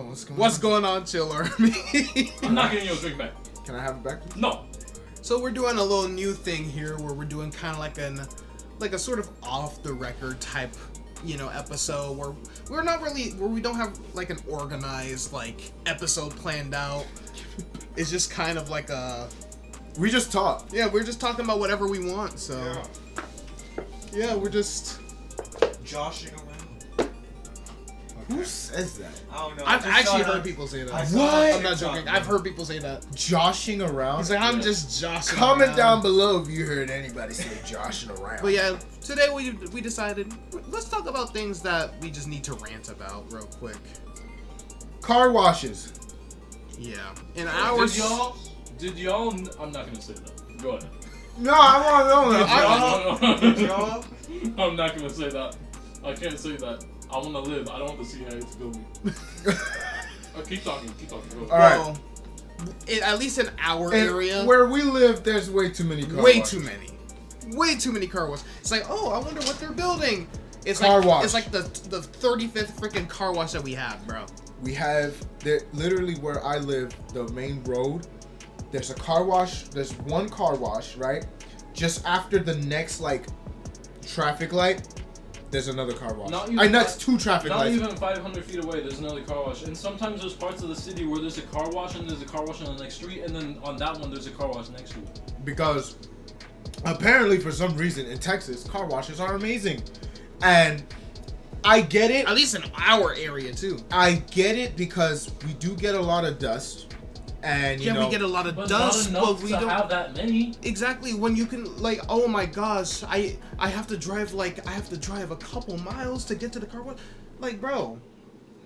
What's going on, Chill Army? I'm not getting you a drink back. Can I have it back? No. So we're doing a little new thing here where we're doing kind of like a sort of off the record type, episode where we don't have like an organized like episode planned out. It's just kind of like we just talk. Yeah, we're just talking about whatever we want. So yeah, we're just joshing around. Who says that? I don't know. I've actually heard people say that. What? I'm not joking. I've heard people say that. Joshing around? He's like, I'm just joshing Comment around. down below if you heard anybody say joshing around. But yeah, today we decided, let's talk about things that we just need to rant about real quick. Car washes. Yeah. In our... Did y'all... I'm not going to say that. Go ahead. No, I want to know that. Did y'all? I'm not going to say that. I can't say that. I want to live. I don't want the CIA to kill me. Keep talking. Go ahead. Alright. At least in our area... Where we live, there's way too many car Way washes. too many. Way too many car washes. It's like, oh, I wonder what they're building. It's car wash. It's like the 35th freaking car wash that we have, bro. We have, literally where I live, the main road, there's a car wash, there's one car wash, right? Just after the next, like, traffic light, there's another car wash. That's two traffic lights. Not even 500 feet away, there's another car wash. And sometimes there's parts of the city where there's a car wash and there's a car wash on the next street, and then on that one there's a car wash next to it. Because apparently, for some reason, in Texas, car washes are amazing. And I get it. At least in our area, too. I get it because we do get a lot of dust. And, you know, we get a lot of but dust, not enough but we to don't have that many. Exactly, when you can, like, oh my gosh, I have to drive a couple miles to get to the car wash. Like, bro,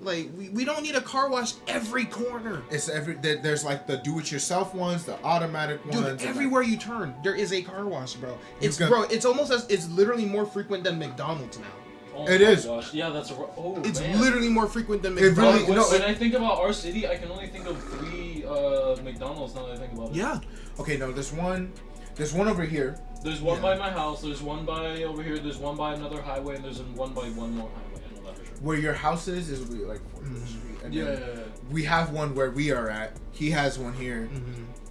like, we don't need a car wash every corner. There's like the do-it-yourself ones, the automatic ones. Dude, everywhere you turn, there is a car wash, bro. It's literally more frequent than McDonald's now. Oh it my is. Gosh. Yeah, that's It's man. literally more frequent than It really- McDonald's. When I think about our city, I can only think of 3 McDonald's now that I think about it. Yeah. Okay, no, there's one over here. There's one by my house, there's one by over here, there's one by another highway, and there's one by one more highway. I know that for sure. Where your house is like 4th Street. And Yeah. we have one where we are at. He has one here.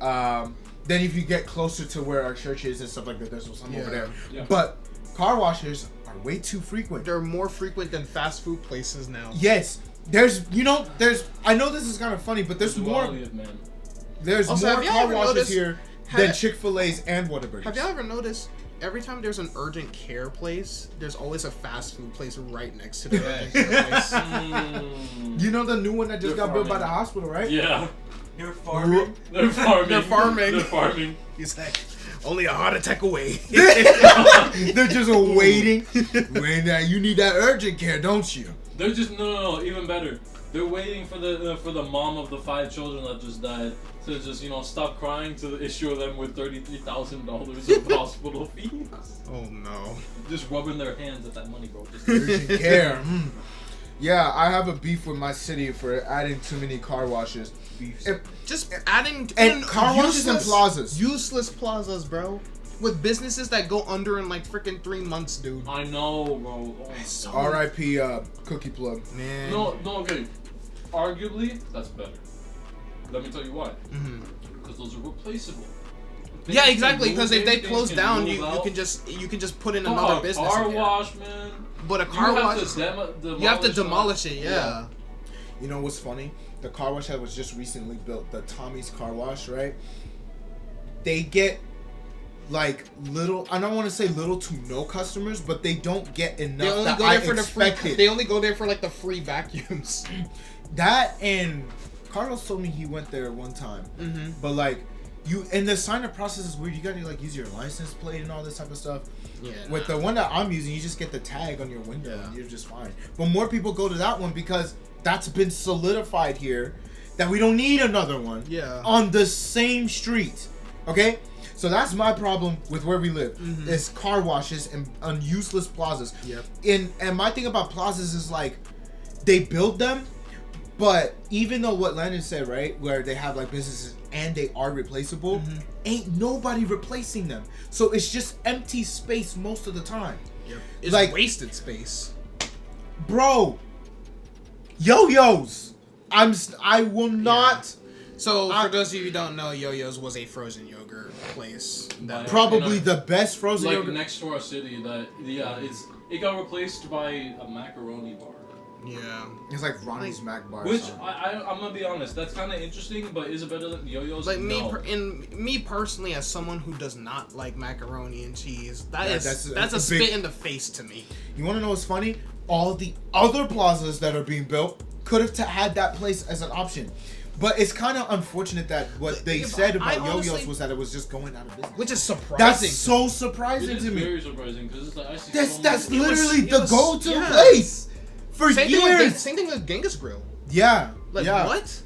Then if you get closer to where our church is and stuff like that, there's some over there. Yeah. But car washes are way too frequent. They're more frequent than fast food places now. Yes. I know this is kind of funny, but there's more. There's Also, more car washes here than Chick-fil-A's and Whataburgers. Have y'all ever noticed, every time there's an urgent care place, there's always a fast food place right next to the urgent care place. You know the new one that just got built by the hospital, right? Yeah. They're farming. They're farming. They're farming. He's like, only a heart attack away. They're just waiting. You need that urgent care, don't you? They're just no, even better. They're waiting for the mom of the 5 children that just died to just stop crying to issue them with $33,000 of hospital fees. Oh no! Just rubbing their hands at that money, bro. Just Urgent care. Yeah, I have a beef with my city for adding too many car washes. Just adding And car washes and plazas. Useless plazas, bro. With businesses that go under in like freaking 3 months, dude. I know, bro. Oh, R.I.P. Cookie Plug. Man. No, okay. Arguably, that's better. Let me tell you why. Because those are replaceable. Yeah, exactly. Because if they close down, you out. can just put in another business. Car again. wash, man. But a car wash, you have to demolish it. Yeah. You know what's funny? The car wash that was just recently built, the Tommy's Car Wash, right? They get like little. I don't want to say little to no customers, but they don't get enough. They only that go there I for expected. the free. They only go there for like the free vacuums. That and Carlos told me he went there one time, but like. And the sign up process is weird. You gotta like use your license plate and all this type of stuff. Yeah. With the one that I'm using, you just get the tag on your window and you're just fine. But more people go to that one because that's been solidified here that we don't need another one. Yeah. On the same street. Okay? So that's my problem with where we live. Is car washes and useless plazas. Yep. And my thing about plazas is like they build them, but even though what Landon said, right, where they have like businesses and they are replaceable, ain't nobody replacing them. So it's just empty space most of the time. Yep. It's like wasted space. Bro, yo-yos. I will not. So for those of you who don't know, Yo-Yo's was a frozen yogurt place. That Probably the best frozen like yogurt. next to our city. It got replaced by a macaroni bar. Yeah. It's like Ronnie's Mac Bar. Which I'm gonna be honest, that's kind of interesting, but is it better than Yo-Yo's? Like no. me personally, as someone who does not like macaroni and cheese, that's a big- spit in the face to me. You want to know what's funny? All the other plazas that are being built could have had that place as an option. But it's kind of unfortunate that what they said about Yo-Yo's was that it was just going out of business. Which is surprising. That's so It surprising is to me. very surprising because it's like I see That's so many- literally it the was- go-to yeah. place for Same years. Same thing with Genghis Grill. Yeah. Like yeah. what?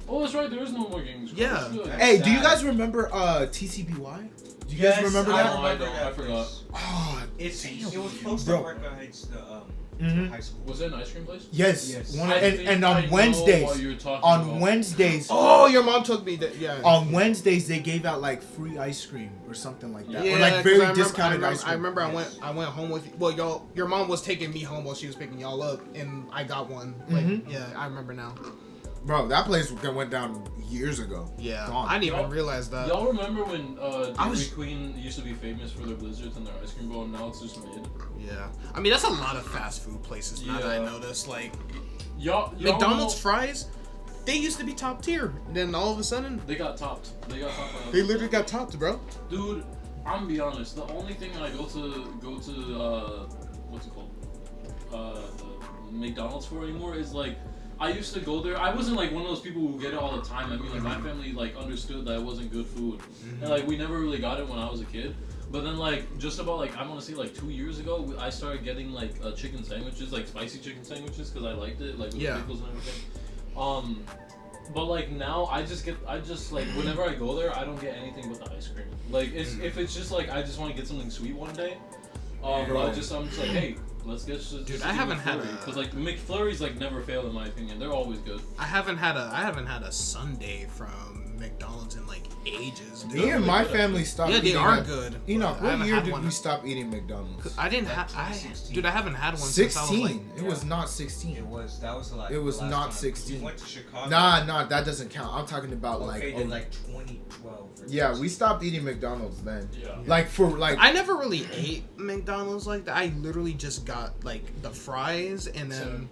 Oh, that's right. There is no more games. Yeah. That's good. Hey, do you guys remember TCBY? Do you guys remember I that? know, I don't. I forgot. Oh, It was close to Bro. America Heights, the Mhm. high school. Was it an ice cream place? yes. Yes. One, I think and I on know Wednesdays, what you're talking on about. Wednesdays, Oh, your mom took me. Yeah. on Wednesdays they gave out like free ice cream or something like that, Yeah, or like 'cause very I remember, discounted ice cream. I remember I went home with your mom was taking me home while she was picking y'all up, and I got one. Like, Mhm. yeah, I remember now. Bro, that place went down years ago. Yeah, Gone. I didn't even Y'all- realize that. Y'all remember when I Dairy was- Queen used to be famous for their blizzards and their ice cream bowl, and now it's just mid? Yeah, I mean that's a lot of fast food places now that I Yeah. noticed. Like Y'all McDonald's know- fries, they used to be top tier. Then all of a sudden, They got topped. They got topped. by they other literally got stuff. topped, bro. Dude, I'm gonna be honest. The only thing I go to what's it called? The McDonald's for anymore is like I used to go there. I wasn't like one of those people who get it all the time. I mean, like my family like understood that it wasn't good food, and like we never really got it when I was a kid. But then like just about like I want to say like 2 years ago, I started getting like chicken sandwiches, like spicy chicken sandwiches, because I liked it, like with Yeah. pickles and everything. But like now, I just like whenever I go there, I don't get anything but the ice cream. Like if it's just like I just want to get something sweet one day, I'm just like, hey, let's get just I haven't had a- because like McFlurries like never fail in my opinion. They're always good. I haven't had a sundae from McDonald's in like ages. Dude. Me and my family stopped. Yeah, they eating are that. good. You know, but I what haven't year had did one. we stop eating McDonald's? I didn't have. I haven't had one since I was 16. like. It was not 16. That was like. It was the last not time. 16. We went to Chicago. Nah, that doesn't count. I'm talking about Okay, like. then like 2012. or Yeah, we stopped eating McDonald's then. Yeah. Like for like. I never really ate McDonald's like that. I literally just got like the fries and then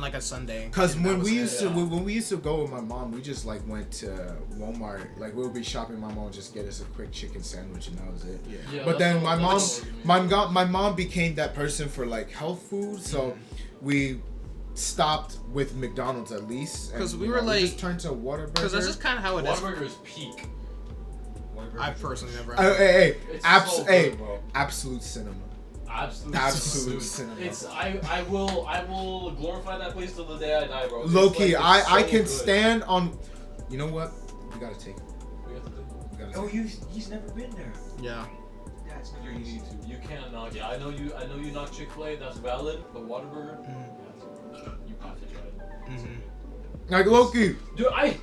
like a sundae. Cause And that when was we it. used to when we used to go with my mom, we just like went to Walmart. Like we would be shopping, my mom would just get us a quick chicken sandwich, and that was it. Yeah. But then my mom, mom, my mom became that person for like health food, so we stopped with McDonald's at least. 'Cause and, we you were know, like- just turned to Whataburger. Because that's just kind of how it is. Whataburger is peak. I personally never. Had Hey, It's hey, so good, bro. absolute cinema. Absolute cinema. It's I will glorify that place till the day I die, bro. It's Low key, like, it's I so can good. stand on. You know what? We gotta take it. We have to do it. We gotta Oh, take he's never been there. Yeah. That's You crazy. need to. You can't knock it. I know you knock Chick-fil-A. That's valid. But Whataburger, you have to try it. Mm-hmm. it. Like Loki. Dude, I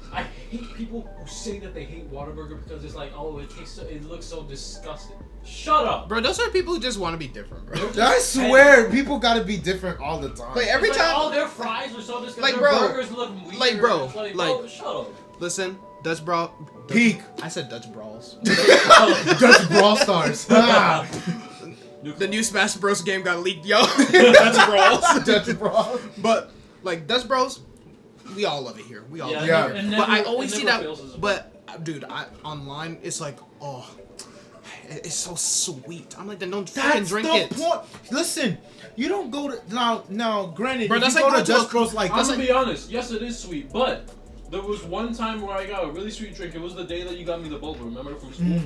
hate people who say that they hate Whataburger because it's like, oh, it looks so disgusting. Shut up. Bro, those are people who just want to be different, bro. I swear, people gotta be different all the time. Like every It's like, time. oh, their fries are so disgusting. Like, Their bro, burgers look weird. like, bro, It's like, like- oh, shut up. Listen, Dutch brawl. Peak. I said Dutch brawls. Dutch Brawl Stars. Ah. The new Smash Bros game got leaked, yo. Dutch brawls. Dutch Brawl. But like Dutch bros, we all love it here. We all love it Yeah. here. it But I never- always it see never that. fails as a But dude, online it's like, oh, it's so sweet. I'm like, then don't fucking That's drink the it. point. Listen, you don't go to now. Granted, Bro, if that's you like go to going to Dutch a- Bros, like I'm That's gonna like- be honest. Yes, it is sweet, but there was one time where I got a really sweet drink. It was the day that you got me the boba. Remember from school?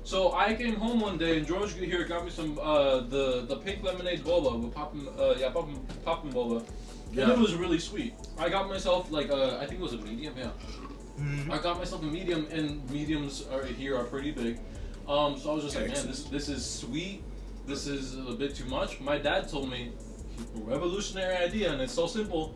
So I came home one day and George here got me some the pink lemonade boba with poppin' boba. Yeah. And it was really sweet. I got myself like I think it was a medium. Yeah. Mhm. I got myself a medium, and mediums are pretty big. So I was just like, man, this is sweet. This is a bit too much. My dad told me, revolutionary idea, and it's so simple.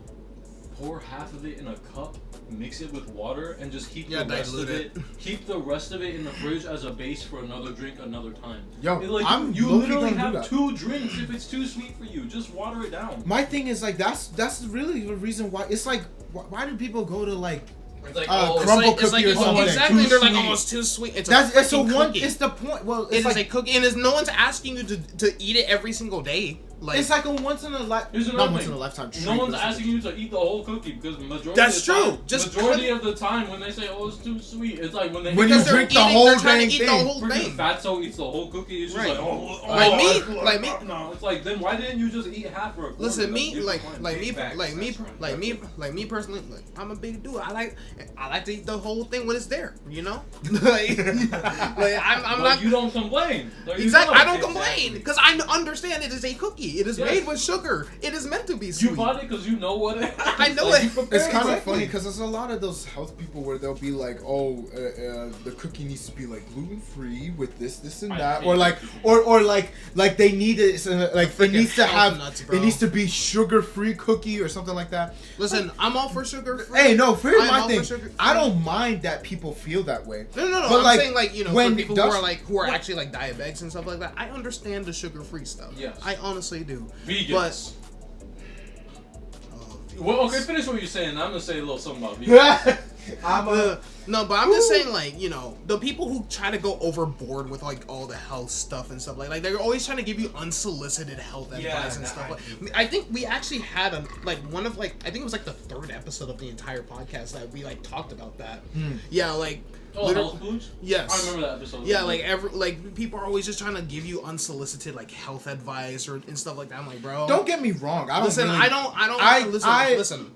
pour half of it in a cup, mix it with water, and just keep Yeah, the rest of dilute it. Keep the rest of it in the fridge as a base for another drink another time. Yo, Like, I'm you low-key literally gonna do have that. 2 drinks if it's too sweet for you. Just water it down. My thing is like that's really the reason why it's like why do people go to like It's like, crumble cookie or something? Exactly, Too they're like, sweet. oh, it's too sweet. It's That's a it's a freaking one. cookie. It's the point. Well, It it's is like a cookie, and no one's asking you to eat it every single day. Like, it's like a once in a Here's not another once thing. in a lifetime treat. No one's but asking you to eat the whole cookie because majority That's of the true. time, Just majority of the time when they say, oh, it's too sweet, it's like when they When hit you they're drink the eating- whole they're trying dang to eat the thing. whole freaking thing. fatso eats the whole cookie. It's just Right. like, oh, Like me, look, like me. No, it's like, then why didn't you just eat half or a quarter? listen, That's me, different like, point. like me, Big facts, like me, that's right. like me personally, like, I'm a big dude. I like to eat the whole thing when it's there. You know, like I'm But not. you don't complain. There you Exactly, go. I don't complain because I understand it is a cookie. It is Yes. made with sugar. It is meant to be sweet. You bought it because you know what it is. I know Like, it. you prepared It's kind of it. funny because there's a lot of those health people where they'll be like, "Oh, the cookie needs to be like gluten free with this, and I that," hate or like, or like they need it. So like it freaking needs to health have, nuts, bro. it needs to be sugar free cookie or something like that. Listen, I'm all for sugar free. Hey, no, here's I'm my all thing. for sugar-free. I don't mind that people feel that way. No, But, I'm like, saying like, you know, when for people Dust- who are actually like diabetics and stuff like that, I understand the sugar-free stuff. Yes. I honestly do. Vegans. But Well, okay, finish what you're saying. I'm gonna say a little something about vegans. no, but I'm just saying, like, you know, the people who try to go overboard with like all the health stuff and stuff like they're always trying to give you unsolicited health advice and stuff. I think we actually had one of I think it was like the 3rd episode of the entire podcast that we like talked about that. Yeah, like. Oh, health foods? Yes. I remember that episode. Yeah, like people are always just trying to give you unsolicited like health advice and stuff like that. I'm like, bro. Don't get me wrong. I don't Listen, really, I don't. Listen.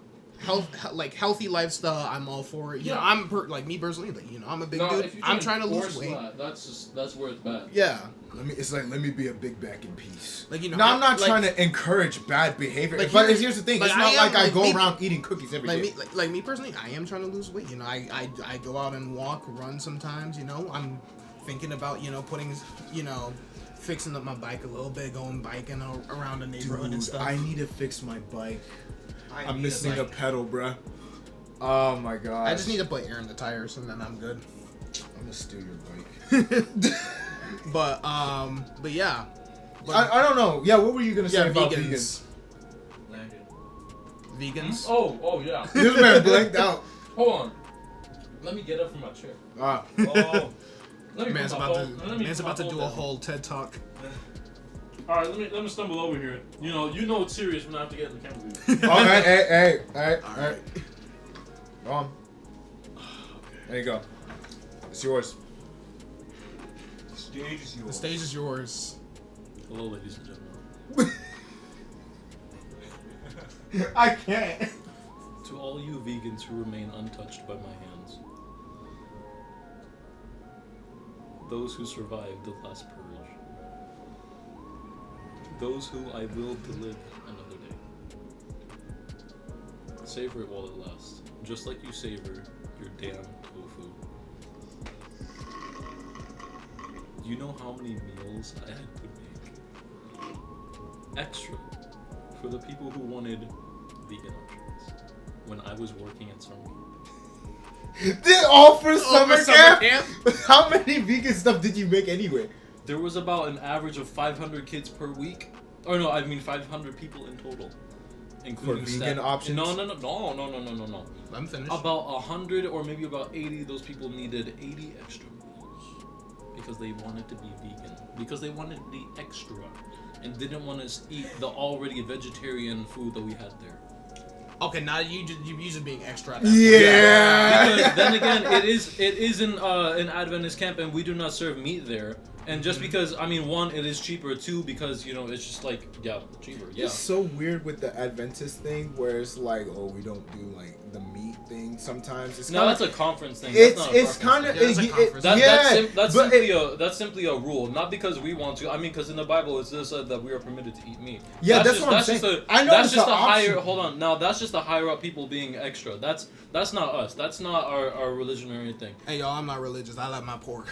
Healthy lifestyle. I'm all for it. You know, I'm me personally. Like, you know, I'm a big dude. I'm trying to lose weight. That's where it's bad. Yeah. Let me be a big back in peace. Like, you know, No, I'm not like- trying to encourage bad behavior. Like, but here- here's the thing. like, It's not I am, like I like, go me- around eating cookies every day. Like me personally, I am trying to lose weight. You know, I go out and walk, run sometimes. You know, I'm thinking about fixing up my bike a little bit, going biking around the neighborhood and Dude, stuff. I need to fix my bike. I'm need missing a pedal, bruh. Oh my god. I just need to put air in the tires and then I'm good. I'm gonna steal your bike. But yeah. But, I don't know. Yeah, what were you gonna say yeah, about vegans. vegans? Landon. Vegans. Oh yeah. This man blanked out. Hold on. Let me get up from my chair. Oh. Let me Man's put my about phone- to let me man's put my about to phone do a down. whole TED talk. All right, let me stumble over here. You know it's serious when I have to get in the camera view. All right, hey. All right. Go on. There you go. It's yours. The stage is yours. The stage is yours. Hello, ladies and gentlemen. I can't. To all you vegans who remain untouched by my hands, those who survived the last purge, those who I will to live another day. Savor it while it lasts, just like you savor your damn tofu. You know how many meals I had to make? Extra for the people who wanted vegan options when I was working at summer camp. All for summer summer camp? How many vegan stuff did you make anyway? There was about an average of 500 kids per week. Or no, I mean 500 people in total. Including vegan staff. options? No. I'm finished. About 100 or maybe about 80 of those people needed 80 extra meals. Because they wanted to be vegan. Because they wanted the extra. And didn't want to eat the already vegetarian food that we had there. Okay, now you just being extra. At that Yeah. Because then again, it is an Adventist camp, and we do not serve meat there. And just because, I mean, one, it is cheaper. Two, because it's just like cheaper. Yeah. It's so weird with the Adventist thing, where it's like, oh, we don't do like the meat thing. Sometimes it's No, kinda, that's a conference thing. it's kind of Yeah, it's a conference. That's simply a rule, not because we want to. I mean, because in the Bible it just said that we are permitted to eat meat. Yeah, that's just, what I'm that's saying. Just I know that's it's just an the higher. option. Hold on, now that's just the higher up people being extra. That's not us. That's not our religion or anything. Hey y'all, I'm not religious. I like my pork.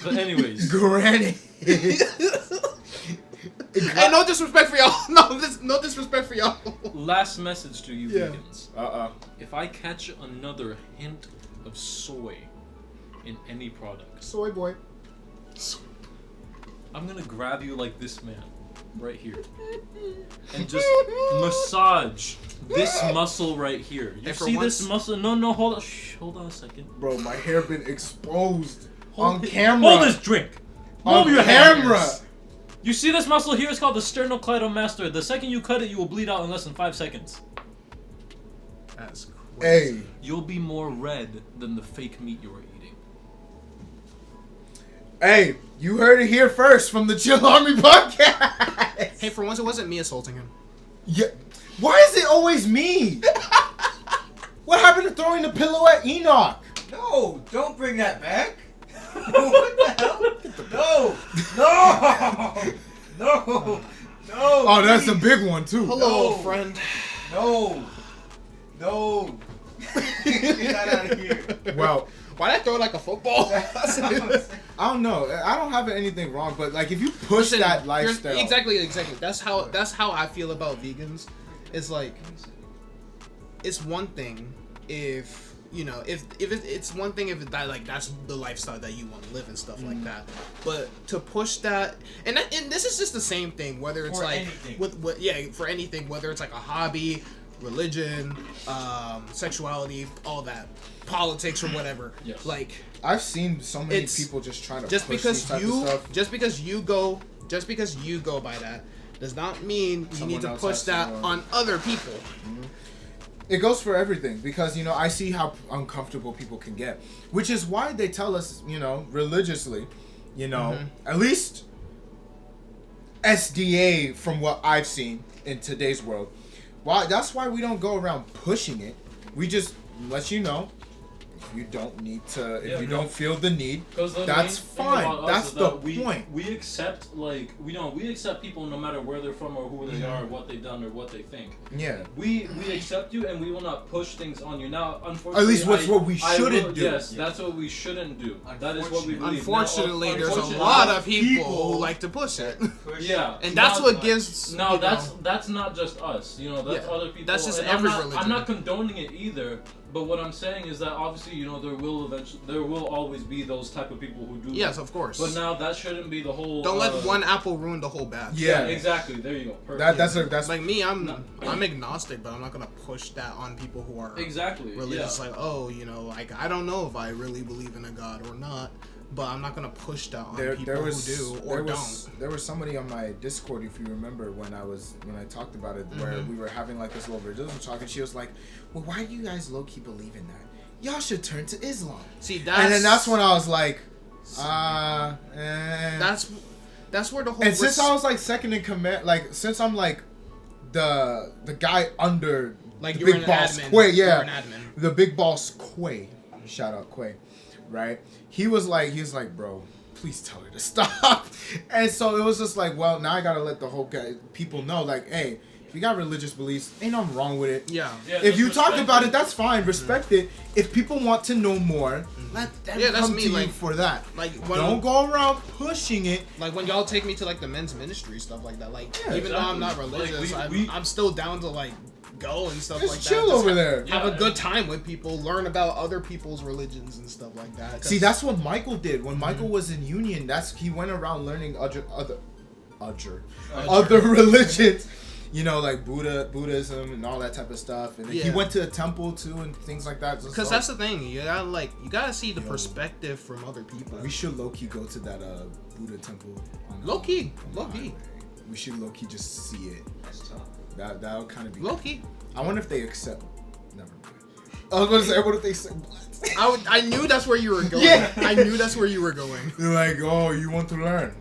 But anyways, Granny. Hey, no disrespect for y'all. No disrespect for y'all. Last message to you Yeah. vegans. If I catch another hint of soy in any product, Soy boy. I'm gonna grab you like this man, right here, and just massage this muscle right here. You And for see once- this muscle? No, hold on. Shh, hold on a second. Bro, my hair been exposed Hold on it- camera. Hold this drink. On Move your camera. hands. You see this muscle here? It's called the sternocleidomastoid. The second you cut it, you will bleed out in less than 5 seconds. That's crazy. Hey, You'll be more red than the fake meat you were eating. hey, you heard it here first from the Chill Army podcast. Hey, for once it wasn't me assaulting him. Yeah. Why is it always me? What happened to throwing the pillow at Enoch? No, don't bring that back. What the hell? No. Oh, that's a big one too. Hello, No. friend. No. Get that out of here. Well, Why'd I throw it like a football? I don't know. I don't have anything wrong, but like if you push Listen, that here's- lifestyle, Exactly. That's how I feel about vegans. It's like, it's one thing if it's one thing if that's the lifestyle that you want to live and stuff like that. But to push that, and this is just the same thing whether it's For like anything. for anything, whether it's like a hobby, religion, sexuality, all that, politics or whatever. Yes. Like, I've seen so many It's- people just trying to just push because this type of stuff. just because you go by that does not mean you Someone need to else push has to that go. on other people. It goes for everything because I see how uncomfortable people can get, which is why they tell us religiously, at least SDA from what I've seen in today's world. That's why we don't go around pushing it. We just let you know if you don't need to, if you don't feel the need. Because That's fine. That's the point. We accept we accept people no matter where they're from or who they are, what they've done or what they think. Yeah. We accept you and we will not push things on you. Now, unfortunately, At least what's what we I shouldn't will- do. Yes, that's what we shouldn't do. That is what we believe. Unfortunately, Now, there's a unfortunately- lot of people who like to push it. Yeah, And that's not- what gives. No, you know, that's not just us. That's Yeah, other people. that's just and every I'm religion. not condoning it either. But what I'm saying is that obviously, there will always be those type of people who do. Yes, that. of course. But now that shouldn't be the whole. Don't let one apple ruin the whole batch. Yeah. Exactly. There you go. Perfect. That's Like me, I'm agnostic, but I'm not gonna push that on people who are exactly religious. Yeah. Like, like I don't know if I really believe in a God or not, but I'm not gonna push that on people who do or don't. There was somebody on my Discord, if you remember, when I talked about it, where we were having like this little religion talk, and she was like, "Well, why do you guys low key believe in that? Y'all should turn to Islam." See, And then that's when I was like, that's where the whole. And since I was like second in command, like since I'm like the guy under Like the you were big an boss admin. Quay, You were yeah, an admin. the big boss Quay, shout out Quay, right? He was like, bro, please tell her to stop. And so it was just like, well, now I gotta let the whole people know, like, hey, if you got religious beliefs, ain't nothing wrong with it. Yeah. If you talk about it, that's fine. Respect it. If people want to know more, let them Yeah, that's come me, to you like- for that. Like when Don't go around pushing it. Like when y'all take me to like the men's ministry stuff like that. Like even though I'm not exactly. Like, religious, I'm still down to like go and stuff Just like chill that. over there. Have Yeah, a good time with people, learn about other people's religions and stuff like that. 'Cause- See, that's what Michael did. When Michael was in Union, he went around learning other religions. Like Buddhism and all that type of stuff. And he Yeah. went to a temple too and things like that. Because that's the thing, you gotta see the perspective from other people. We should low key go to that Buddha temple. Low key. We should low key just see it. That's tough. That'll kind of be Low key. I wonder if they accept. Never mind. I was gonna say, what if they say? I knew that's where you were going. Yeah. I knew that's where you were going. They're like, oh, you want to learn.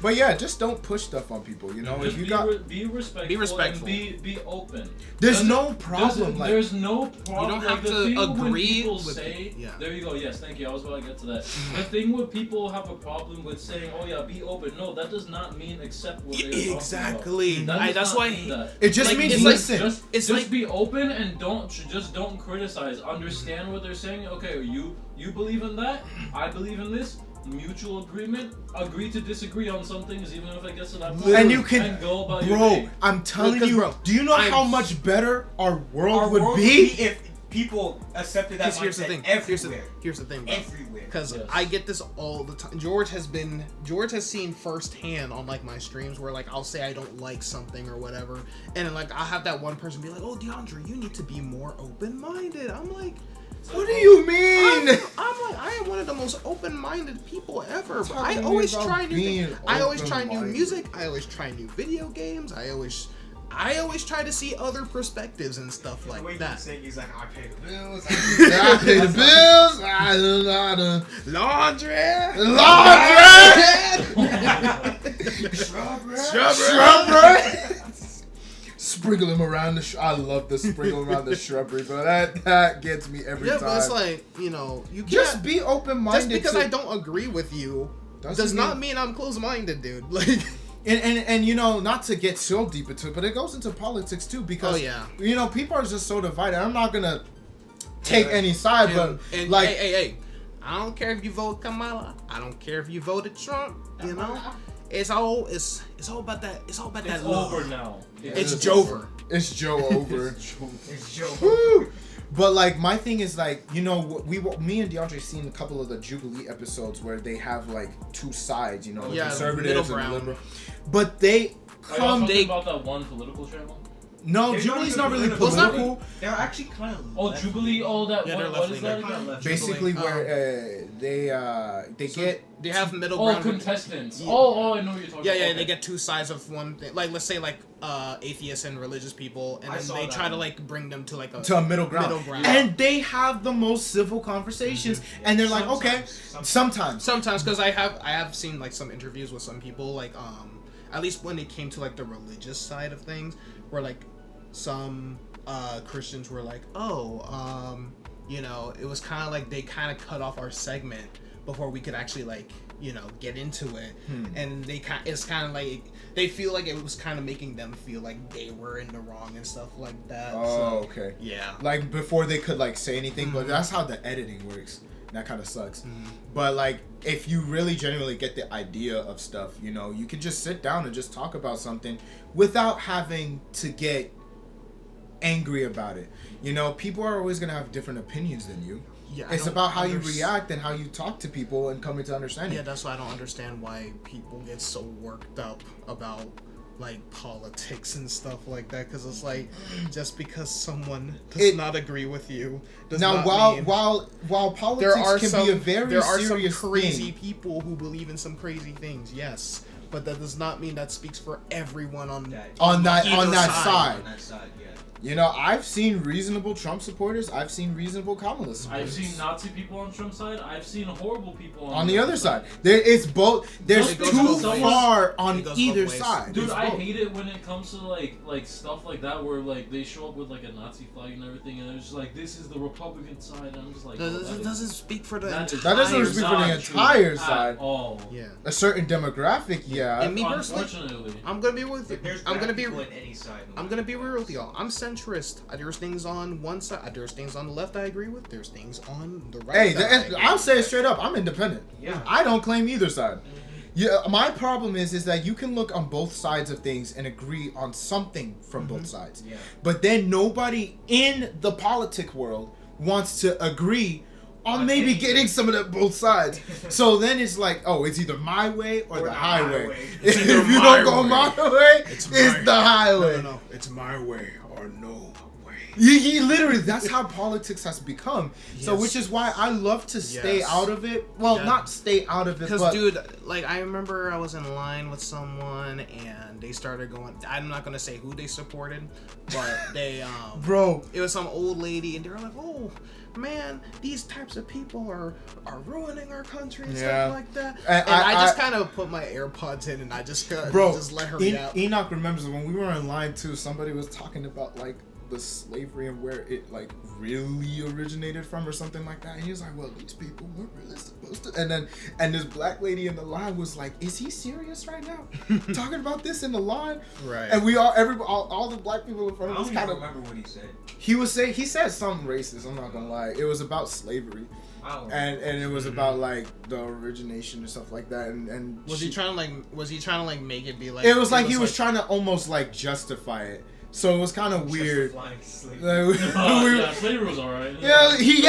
But yeah, just don't push stuff on people. If you got, be respectful. Be respectful. And be open. there's no problem. Like, There's no problem. You don't have like, the to thing when agree people with say, people. Yeah. There you go. Yes, thank you. I was about to get to that. The thing with people have a problem with saying, "Oh yeah, be open." No, that does not mean accept what they're Exactly. talking about. That does That's not why mean that. it just like, means it's like- listen. It's just like- be open and don't criticize. Understand what they're saying. Okay, you believe in that. I believe in this. mutual agreement, agree to disagree on some things, even if it gets to that point. And you can, go about your bro. day. I'm telling Because, you, bro, do you know how much better our world would be? if people accepted that Here's the mindset thing. everywhere. Here's the thing, bro. Everywhere. Because Yes. I get this all the time. George has seen firsthand on like my streams where like I'll say I don't like something or whatever, and then like I'll have that one person be like, "Oh, Deondre, you need to be more open-minded." I'm like, What do you mean? I'm like, I am one of the most open-minded people ever. But I Talking always about try new being things. I always try new open-minded. music. I always try new video games. I always try to see other perspectives and stuff The way like he's that. saying, he's like, I pay the bills. I pay the bills. I don't know. Laundry. Shrubbery. Sprinkle them around the. I love the sprinkle around the shrubbery, bro. That gets me every time. Yeah, but it's like, you know, you can't. Just be open-minded. Just because I don't agree with you does not mean I'm closed-minded, dude. Like, and you know, not to get so deep into it, but it goes into politics too, because you know, people are just so divided. I'm not gonna take any side, but like, hey, I don't care if you vote Kamala. I don't care if you voted Trump. You know, it's all about that. It's all about that It's love. over now. It's Jover. It's Joe over. It's Joe. Woo! But like, my thing is like, you know, me and DeAndre seen a couple of the Jubilee episodes where they have like two sides, you know, the conservatives middle and the ground. liberal. But they Are y'all come. talking about that one political channel? No, They're Jubilee's not not really even political. They're actually kind of. Oh, Jubilee. Oh, that Yeah, one. they're What is that left-wing. again? Basically, where they get. They have middle Oh, ground. contestants. Yeah. Oh, I know what you're talking Yeah, about. yeah, Okay. they get two sides of one thing. Like, let's say, like, atheists and religious people, and I then saw they that try to, one. like, bring them to, like, To a middle ground. And they have the most civil conversations, and they're like, okay, sometimes. Sometimes, because I have seen, like, some interviews with some people, like, at least when it came to, like, the religious side of things, where, like, some Christians were like, you know, it was kind of like they kind of cut off our segment before we could actually, like, you know, get into it. And it's kind of like they feel like it was kind of making them feel like they were in the wrong and stuff like that. Oh, So, okay. yeah. Like, before they could, like, say anything, but that's how the editing works. That kind of sucks. But, like, if you really genuinely get the idea of stuff, you know, you can just sit down and just talk about something without having to get angry about it. You know, people are always going to have different opinions than you. Yeah, It's about how you react and how you talk to people and coming to understanding. Yeah, that's why I don't understand why people get so worked up about, like, politics and stuff like that, because it's like, just because someone does not agree with you does now, not mean while politics can be a very serious some crazy thing. people who believe in some crazy things, yes, but that does not mean that speaks for everyone on that either side. On that side, yeah. You know, I've seen reasonable Trump supporters. I've seen reasonable Kamala supporters. I've seen Nazi people on Trump's side. I've seen horrible people on the other side. It's both. There's It goes too both ways. far on It goes either both ways. side. Dude, It's I both. hate it when it comes to like stuff like that where like they show up with like a Nazi flag and everything, and they're just like, "This is the Republican side." And I'm just like, That doesn't speak for the that entire doesn't speak for the not entire true side. At all. Yeah. A certain demographic, yeah. And me personally, Unfortunately, I'm gonna be with you. But there's I'm gonna bad be. people in any side. I'm gonna be real with y'all. I'm centrist. There's things on one side. There's things on the left I agree with. There's things on the right. Hey, that I agree I'll with. say it straight up. I'm independent. Yeah. I don't claim either side. Yeah, my problem is that you can look on both sides of things and agree on something from both sides. Yeah. But then nobody in the politic world wants to agree on maybe anything. getting some of that both sides. So then it's like, oh, it's either my way or the highway. It's If either you my don't go way. my way, It's it's my- the highway. No. It's my way or no way. You literally, that's how politics has become. So, Yes. which is why I love to stay Yes. out of it. Well, Yeah. not stay out of it, Because, but dude, like, I remember I was in line with someone and they started going. I'm not gonna say who they supported, but they bro, it was some old lady and they were like, "Oh, man, these types of people are ruining our country and Yeah. stuff like that." And And I just I- kind of put my AirPods in and I just bro, just let her read out. Enoch remembers when we were in line too. Somebody was talking about like the slavery and where it like really originated from or something like that. And he was like, well, these people weren't really supposed to. And this black lady in the line was like, is he serious right now? Talking about this in the line? Right. And all the black people in front I of us don't kind even of remember what he said. he said something racist. I'm not gonna lie. It was about slavery. I don't And it was about like the origination and stuff like that. And Was he trying to like make it be like? It was like he was trying to almost like justify it. So it was kind of weird. Yeah, slavery was alright. Yeah, he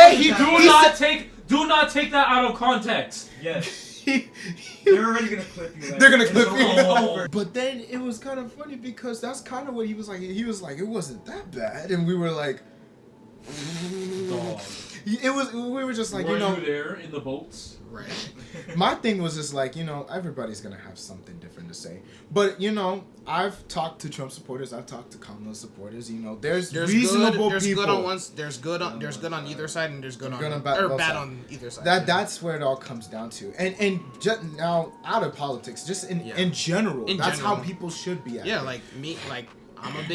Do not take that out of context. Yes. They're already gonna clip you. They're gonna clip you. Oh. But then it was kind of funny because that's kind of what he was like. He was like, it wasn't that bad, and we were like, Dog. it was. We were just like, Were you know, you there in the boats? Right. my thing was just like, you know, everybody's gonna have something different to say. But you know, I've talked to Trump supporters. I've talked to Kamala supporters. You know, there's reasonable there's people. There's good on either side, and there's good on bad bad sides. on either side. That's where it all comes down to. And just now out of politics, just in general, that's general. how people should be. Yeah, like me, like I'm a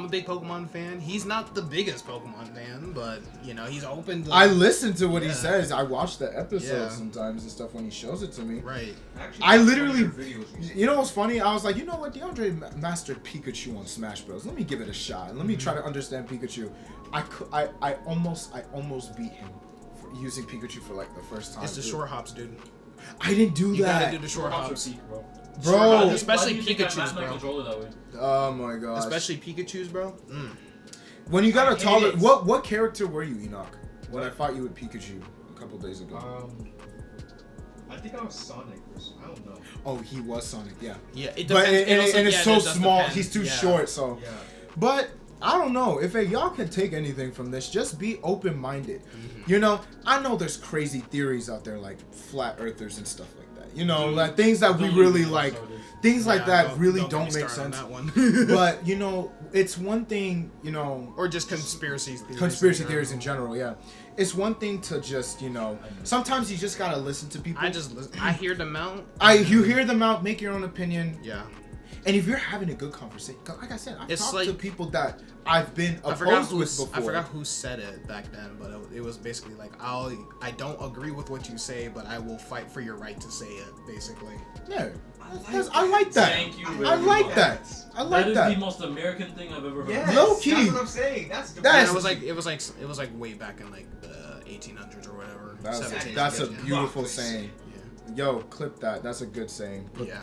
big Pokemon fan. He's not the biggest Pokemon fan, but you know he's open to. I listen to what he Yeah. says. I watch the episodes Yeah. sometimes and stuff when he shows it to me. Right. Actually, I that's literally, one of your videos recently. you know what's funny? I was like, you know what? Deondre mastered Pikachu on Smash Bros. Let me give it a shot. Let me try to understand Pikachu. I almost beat him for using Pikachu for like the first time. It's the dude. short hops, dude. I didn't do You that. gotta do the short hops. Bro. Bro. Especially Why do you think I Pikachu's, mapped my bro. controller that way? Oh my gosh. Especially Pikachu's, bro. When you got I a hate taller, it. what character were you, Enoch? When I fought you with Pikachu a couple days ago. I think I was Sonic. I don't know. Oh, he was Sonic, yeah. Yeah, it But depends. and it's so it does small. depend. He's too Yeah. short, so. Yeah. But I don't know if y'all can take anything from this. Just be open-minded. You know, I know there's crazy theories out there like flat earthers and stuff like that. You know, like things that we Don't really even like. started. Things like Yeah, that really get don't me make started on sense. that one. But you know, it's one thing. You know, Or just conspiracy theories. conspiracy theories in general. Yeah, it's one thing to just sometimes you just gotta listen to people. I hear them out. You hear them out, make your own opinion. Yeah. And if you're having a good conversation, 'cause like I said, I've It's talked like- to people that I've been I forgot opposed with before. I forgot who said it back then, but it was basically like I don't agree with what you say, but I will fight for your right to say it. Basically. Yeah, I like that. Thank you I very like much. that. I like That is that. the most American thing I've ever heard. Yes, Low key. That's what I'm saying. That's the That's- And it was like way back in like the 1800s or whatever. That's 1700s, that's a yeah. beautiful Yeah. saying. Yeah. Yo, clip that. That's a good saying. Yeah.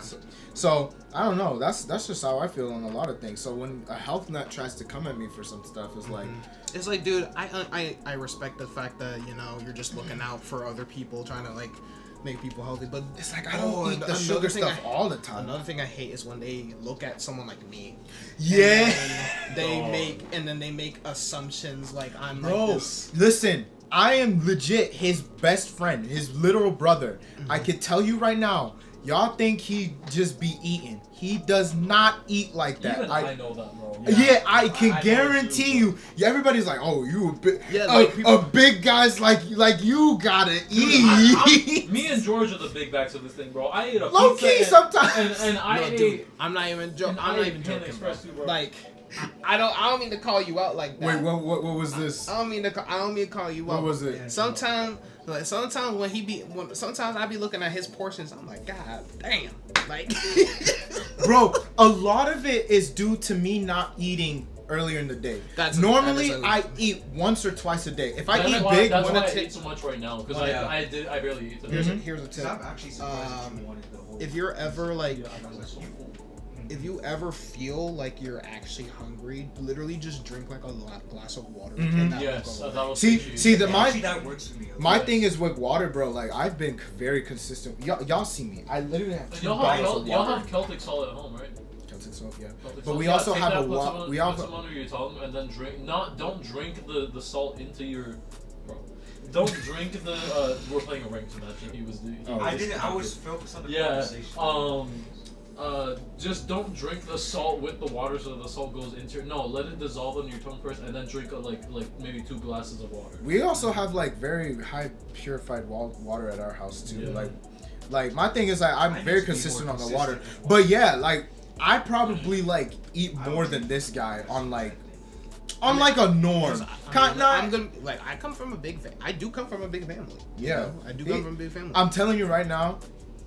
So I don't know. That's just how I feel on a lot of things. So when a health nut tries to come at me for some stuff, it's like, It's like, dude, I respect the fact that you're just looking out for other people, trying to like make people healthy, but it's like I don't eat the another sugar thing stuff all the time. Another thing I hate is when they look at someone like me. Yeah. And then they make assumptions like I'm Bro, like this. listen, I am legit his best friend, his literal brother. I can tell you right now, y'all think he just be eating. He does not eat like that. Even I know that, bro. Yeah, I can I know guarantee too, you. Yeah, everybody's like, "Oh, you a big, Yeah, like a big guys like you gotta Dude, eat." me and George are the big backs of this thing, bro. I ate a Low pizza key and, sometimes. and I No, ate. dude, I'm not even and I ate Panda joking, bro. Express too, bro. Like, I don't mean to call you out like that. Wait, what was this? I don't mean to call you out. What was it? Sometimes sometimes I be looking at his portions. I'm like, God damn, like. Bro, a lot of it is due to me not eating earlier in the day. Normally I eat once or twice a day. If I That's eat why, big, that's one why or I two. eat so much right now because Oh, yeah. I barely eat today. Here's a So tip. I'm actually surprised that you wanted the whole. If you're ever like, Yeah, I was like, so cool. if you ever feel like you're actually hungry, literally just drink like a glass of water. And that will Yes, go away. that was See, Actually, that works for me. my thing is with water, bro. Like I've been very consistent. Y'all see me. I literally have 2 Y'all bottles of y'all water. have Celtic salt at home, right? Celtic salt, yeah. Celtic But salt. we Yeah, also take have that, a put wa- some- we put also- some under your tongue and then drink. Don't drink the salt into your. Bro, don't drink the. We're playing a ranked match. And he was. I didn't. I was focused on the Yeah. conversation. Just don't drink the salt with the water so the salt goes into. No, let it dissolve on your tongue first, and then drink like maybe 2 glasses of water. We also have like very high purified water at our house too. Yeah. Like my thing is like I'm I need very to be consistent more on the water. consistent with But yeah, like I probably like eat more than this guy on like a norm. I'm gonna like I come from a big I do come from a big family. Yeah, I do come from a big family. I'm telling you right now,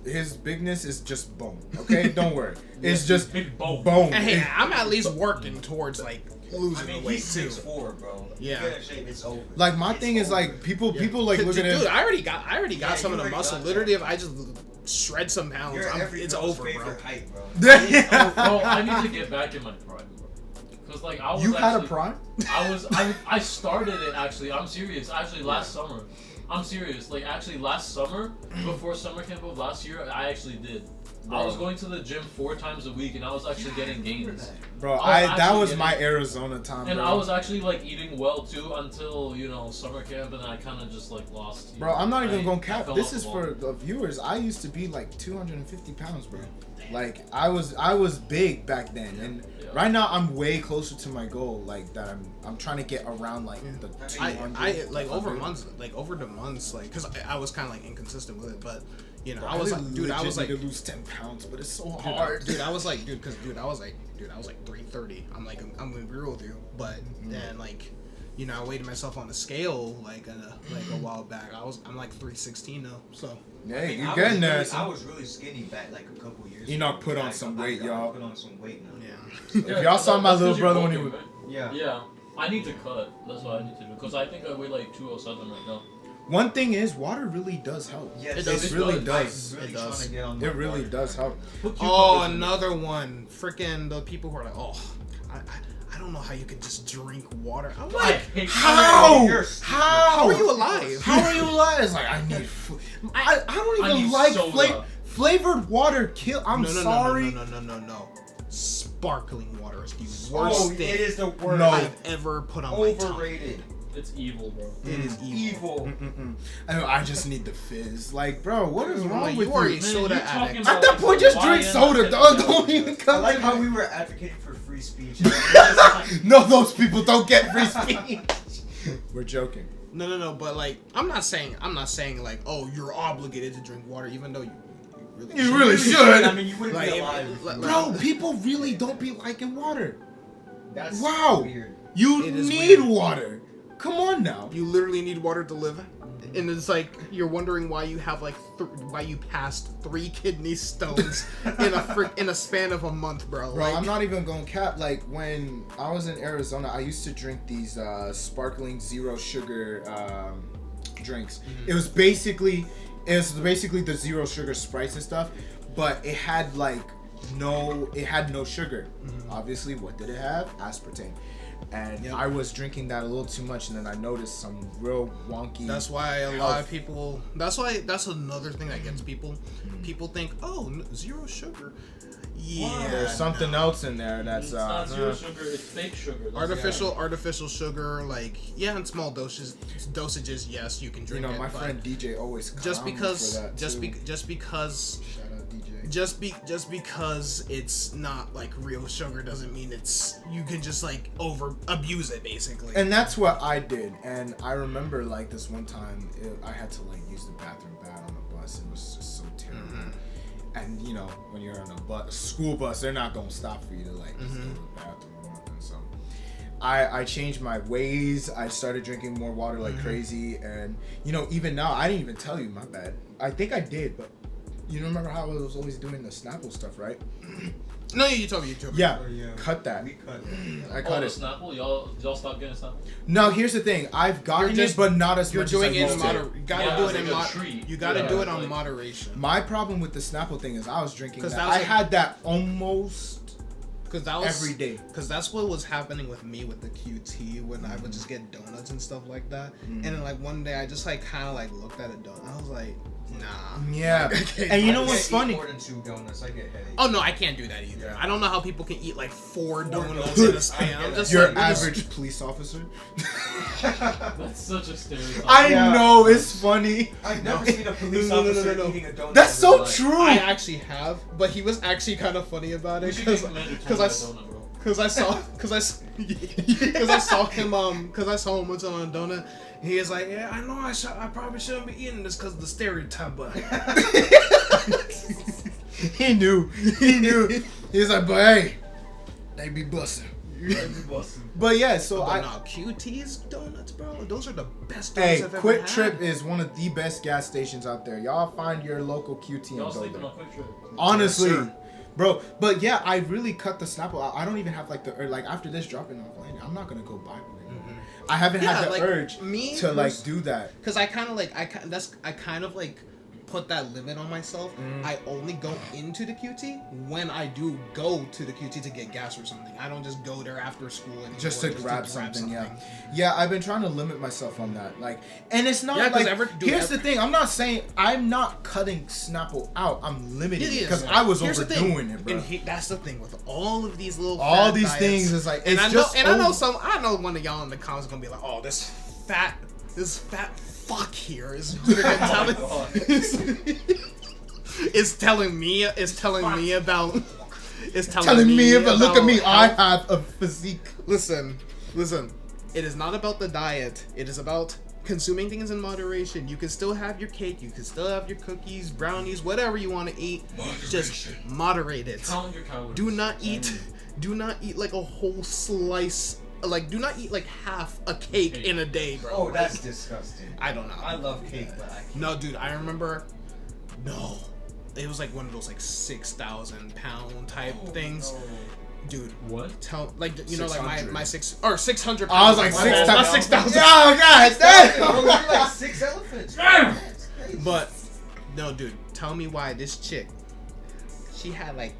his bigness is just bone. Okay, don't worry. It's just big bone. Bone. And hey, I'm at least working towards like losing weight he's too. 6'4", bro. Yeah. You get in shape, it's over. Like my It's thing is over. like people like look at Dude, it. I already got some you of the already muscle. got Literally, that. if I just shred some pounds, You're every it's girl's over, bro. favorite height, bro. Bro, I need to get back in my prime, bro. Cause like I was You had a actually- prime? I started it actually. I'm serious. Actually, last summer. I'm serious. Like actually, last summer before summer camp of last year, I actually did. I was going to the gym 4 times a week, and I was actually getting gains. Bro, I was that actually was getting- my Arizona time, And bro. I was actually like eating well too until summer camp, and then I kind of just like lost. Bro, I'm not even gonna I cap. fell This off is the for ball. the viewers. I used to be like 250 pounds, bro. Like I was big back then, and Yeah. right now I'm way closer to my goal. Like that, I'm trying to get around like the 200. I like over 100. months, like because I was kind of like inconsistent with it, but Bro, I was like, dude, I was like, need to lose 10 pounds, but it's so dude, hard. I was like, I was like 330. I'm gonna be real with you, but then like, I weighed myself on the scale like a while back. I'm like 316 now, so. Yeah, I mean, you're I getting was there. really- I was really skinny back like a couple years Enoch ago. put on Like, some I- weight, I y'all. put on some weight now. Yeah. If y'all saw my that's little 'cause you're brother when he bulking, was, right? Yeah. Yeah, I need to cut. That's what I need to do. Because I think I weigh like 207 right now. one thing is water really does help. Yes, It does. It really I'm does. really It does. trying to get on It my really water. does help. Put Oh, cucumbers in another one. Freaking the people who are like, I don't know how you can just drink water. I'm I like, hate How? You're stupid. how are you alive? How are you alive? It's like I need. I don't I even need like soda. flavored water. I'm no, sorry. No. Sparkling water is the worst Oh, thing it is the worst. No. I've ever put on my tongue. Overrated. It's evil, bro. It is evil. I just need the fizz. Like, bro, what is wrong Like, with you already you? soda you're talking addict. about- At that point, just drink Hawaiian soda, and dog. Pepsi. Don't even I come. like how we were advocating for free speech. And it's like, No, those people don't get free speech. We're joking. No, but like, I'm not saying like, oh, you're obligated to drink water, even though you really You should. really should. I mean, you wouldn't Like, be if- alive. like- Bro, people really don't be liking water. That's Wow. weird. You It is need weird. water. Come on now. You literally need water to live, and it's like you're wondering why you have like why you passed 3 kidney stones in a span of a month, bro. Bro, Like, I'm not even gonna cap. Like when I was in Arizona, I used to drink these sparkling zero sugar drinks. It was basically the zero sugar Sprites and stuff, but it had no sugar. Obviously, what did it have? Aspartame. And Yep. I was drinking that a little too much, and then I noticed some real wonky. That's why a lot of people. That's another thing that gets people. People think, oh, zero sugar. Yeah, There's something else in there that's It's not zero sugar. It's fake sugar. That's artificial sugar. Like, in small dosages. Yes, you can You drink know, it. my but friend DJ always just clowned me because, for that just too. because. Shout out DJ. Just because it's not like real sugar doesn't mean you can just like abuse it basically. And that's what I did. And I remember like this one time, I had to like use the bathroom bad on the bus. It was just so terrible. And you know, when you're on a school bus, they're not gonna stop for you to like just go to the bathroom or nothing. So I changed my ways. I started drinking more water like crazy. And you know, even now, I didn't even tell you. My bad. I think I did, but you remember how I was always doing the Snapple stuff, right? No, you told me. Yeah, Oh, yeah. cut that. We cut it. I Oh, cut the it. Snapple? Y'all stop getting Snapple? No, here's the thing. I've gotten You're just- it, but not as You're much doing as I it in used to. moderation. You gotta Yeah, do it's it in like a treat. You gotta Yeah, do it on like- moderation. My problem with the Snapple thing is I was drinking 'Cause that. that was I like- had that almost Because that was every day. Because that's what was happening with me with the QT when I would just get donuts and stuff like that. And then like one day I just like kind of like looked at a donut. I was like, nah. Yeah. Like, I can't And do you know this. what's Eat funny? More than 2 donuts, I get headaches. Oh no, I can't do that either. Yeah. I don't know how people can eat like 4 donuts donuts. in a span. I'm just Your like, we're just- average police officer. That's such a stereotype. I Yeah. know it's funny. I've never seen a police No, no, no, officer no, no. eating a donut. That's in his so life. true. I actually have, but he was actually kind of funny about We it should because get Commander because Tom I that donut, bro. Cause I saw him once on a donut. And he was like, "Yeah, I know I probably shouldn't be eating this because of the stereotype, but He knew. He's like, but hey, they be busting. But yeah, so But no, QT's donuts, bro. Those are the best donuts Hey, I've ever Quick had. Trip is one of the best gas stations out there. Y'all find your local QT and Y'all go sleeping there. on Quick Trip. Honestly, Yes, sir. bro. But yeah, I really cut the Snapple out. I don't even have like the like after this dropping off line, I'm not gonna go buy one anymore. I haven't had the like, urge me to like do that. Because I kind of like put that limit on myself. I only go into the QT when I do go to the QT to get gas or something. I don't just go there after school and Just to grab something. Yeah, I've been trying to limit myself on that. Like, and it's not like. Here's the thing. I'm not saying I'm not cutting Snapple out. I'm limiting it because I was overdoing it, bro. And that's the thing with all of these little all fat things diets. is like And it's I know one of y'all in the comments gonna be like, oh, this fat fuck here is telling me about look at me, I have a physique. Listen, it is not about the diet, it is about consuming things in moderation. You can still have your cake, you can still have your cookies, brownies, whatever you want to eat. Just moderate it. Count your calories. Do not eat like a whole slice. Like, do not eat like half a cake in a day, bro. Oh, that's disgusting. I don't know. I love cake, but I can't. No, dude, I remember. No, it was like one of those like 6,000 pound type things. No. Dude, What? tell like you know like 600. my 600 pounds. I was like My bad, 6,000. not 6,000. Oh god, Oh, you're like 6 elephants. But no, dude, tell me why this chick. She had like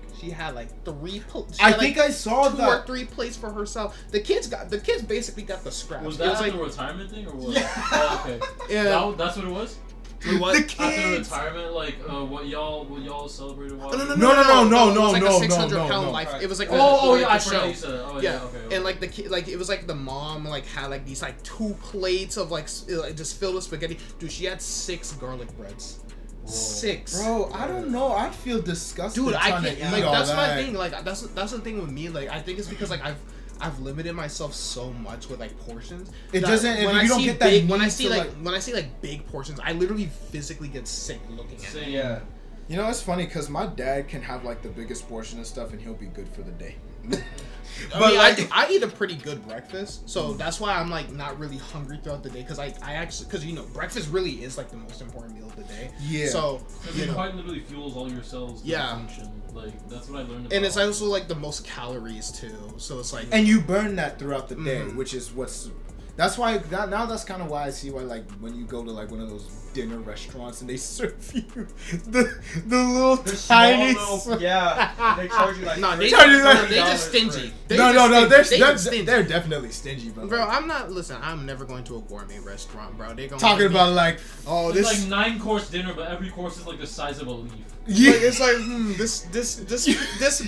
3 plates. I think I saw 2 that. or 3 plates for herself. The kids basically got the scraps. Was It that like the retirement thing or what? Yeah. Oh, okay. yeah. That's what it was? What? The After kids. retirement, like what y'all celebrated? No. No. It was like a No, 600 no, pound no. life. It was like Oh, like yeah, I the forgot show. you said that. Oh, Yeah, yeah, okay. and like the kid, like it was like the mom like had like these like 2 plates of like just filled with spaghetti. Dude, she had 6 garlic breads. Whoa. 6. Bro, I don't know. I'd feel disgusted. Dude, I trying to can't. eat Like all that's my that. thing. Like that's the thing with me. Like I think it's because like I've limited myself so much with like portions. It that doesn't. If when you I don't see get that, big, when I need see to, like big portions, I literally physically get sick looking at it. Yeah. You know, it's funny because my dad can have like the biggest portion of stuff, and he'll be good for the day. But like, I eat a pretty good breakfast, so that's why I'm like not really hungry throughout the day. Because I actually, because you know, breakfast really is like the most important meal of the day. Yeah. So Because you it know, quite literally fuels all your cells to Yeah. function. Like that's what I learned. and it's also like the most calories too. So it's like, And you burn that throughout the day, Mhm. which is what's. That's why now that's kind of why I see why like when you go to like one of those dinner restaurants and they serve you the little tiny. Yeah. They charge you like. no, they $30 just stingy. No, They're they're definitely stingy, bro. Bro, I'm not. Listen, I'm never going to a gourmet restaurant, bro. They gonna Talking give me- about like, oh, it's this. like 9-course dinner, but every course is like the size of a leaf. yeah. Like, it's like this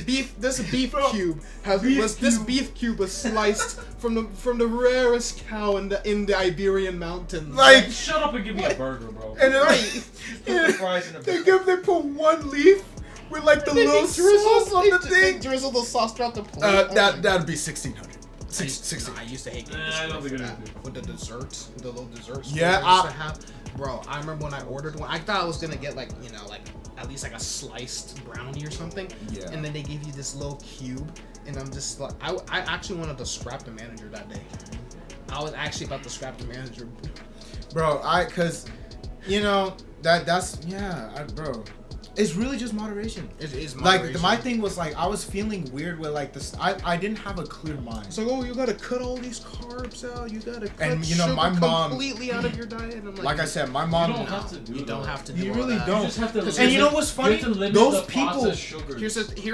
beef cube this beef cube was sliced from the rarest cow in the Iberian mountains. Like, Shut up and give me a burger, bro. and then like, Put the fries in a they put one leaf with like the little sauce on the They thing. drizzle the sauce throughout the plate. That'd be 1,600. I used to hate Nah, I don't think it is. with the desserts, with the little desserts. Yeah, I used to have. Bro, I remember when I ordered one. I thought I was gonna get like like at least like a sliced brownie or something. Yeah. And then they gave you this little cube, and I'm just like, I actually wanted to scrap the manager that day. I was actually about to scrap the manager. Bro, cause you know that's bro. It's really just moderation. It is Like moderation. my thing was like I was feeling weird with like this. I didn't have a clear mind. It's like, oh, you gotta cut all these carbs out. You gotta cut And, you know, sugar my mom- completely out of your diet. And I'm Like I said, my You mom. don't have to do you don't that. have to do You all really that. don't. You just have to And limit, you know what's funny? You have to limit Those the people- processed sugars. Here's